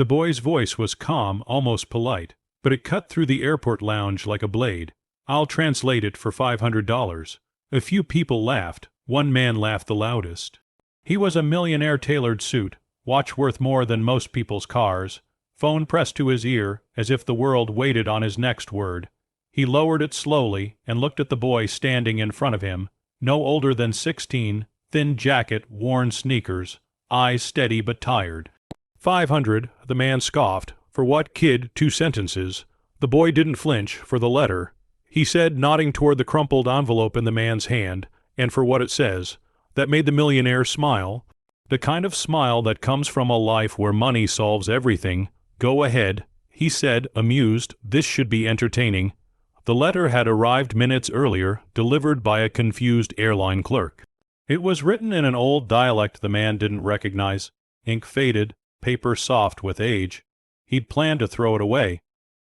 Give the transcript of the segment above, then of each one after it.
The boy's voice was calm, almost polite, but it cut through the airport lounge like a blade. "I'll translate it for $500. A few people laughed. One man laughed the loudest. He was a millionaire tailored suit, watch worth more than most people's cars, phone pressed to his ear as if the world waited on his next word. He lowered it slowly and looked at the boy standing in front of him, no older than 16, thin jacket, worn sneakers, eyes steady but tired. "500, the man scoffed. "For what, kid? 2 sentences. The boy didn't flinch. "For the letter," he said, nodding toward the crumpled envelope in the man's hand, "and for what it says." That made the millionaire smile. The kind of smile that comes from a life where money solves everything. "Go ahead," he said, amused. "This should be entertaining." The letter had arrived minutes earlier, delivered by a confused airline clerk. It was written in an old dialect the man didn't recognize. Ink faded, paper soft with age. He'd planned to throw it away.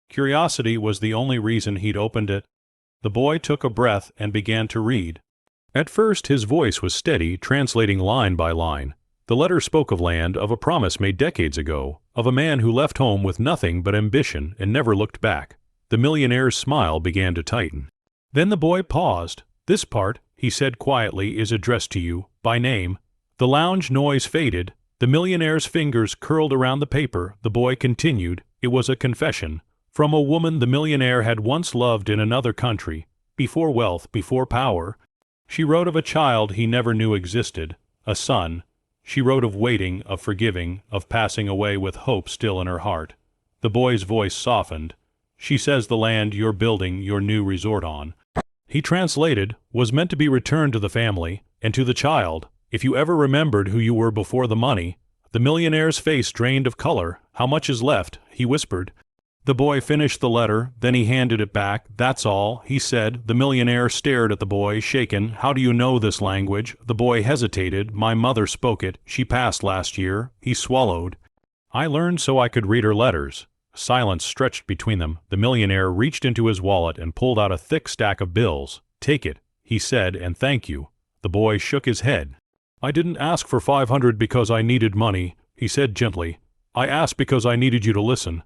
Curiosity was the only reason he'd opened it. The boy took a breath and began to read. At first his voice was steady, translating line by line. The letter spoke of land, of a promise made decades ago, of a man who left home with nothing but ambition and never looked back. The millionaire's smile began to tighten. Then the boy paused. "This part," he said quietly, "is addressed to you, by name." The lounge noise faded. The millionaire's fingers curled around the paper. The boy continued. It was a confession. From a woman the millionaire had once loved in another country, before wealth, before power. She wrote of a child he never knew existed, a son. She wrote of waiting, of forgiving, of passing away with hope still in her heart. The boy's voice softened. "She says the land you're building your new resort on," he translated, "was meant to be returned to the family, and to the child, if you ever remembered who you were before the money." The millionaire's face drained of color. "How much is left?" he whispered. The boy finished the letter, then he handed it back. "That's all," he said. The millionaire stared at the boy, shaken. "How do you know this language?" The boy hesitated. "My mother spoke it. She passed last year." He swallowed. "I learned so I could read her letters." Silence stretched between them. The millionaire reached into his wallet and pulled out a thick stack of bills. "Take it," he said, "and thank you." The boy shook his head. "I didn't ask for 500 because I needed money," he said gently. "I asked because I needed you to listen."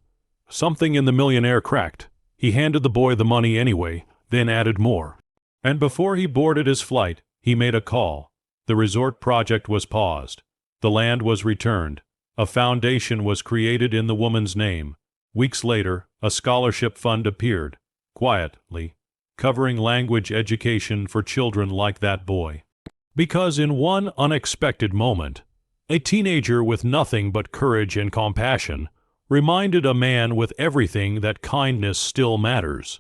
Something in the millionaire cracked. He handed the boy the money anyway, then added more. And before he boarded his flight, he made a call. The resort project was paused. The land was returned. A foundation was created in the woman's name. Weeks later, a scholarship fund appeared, quietly, covering language education for children like that boy. Because in one unexpected moment, a teenager with nothing but courage and compassion reminded a man with everything that kindness still matters.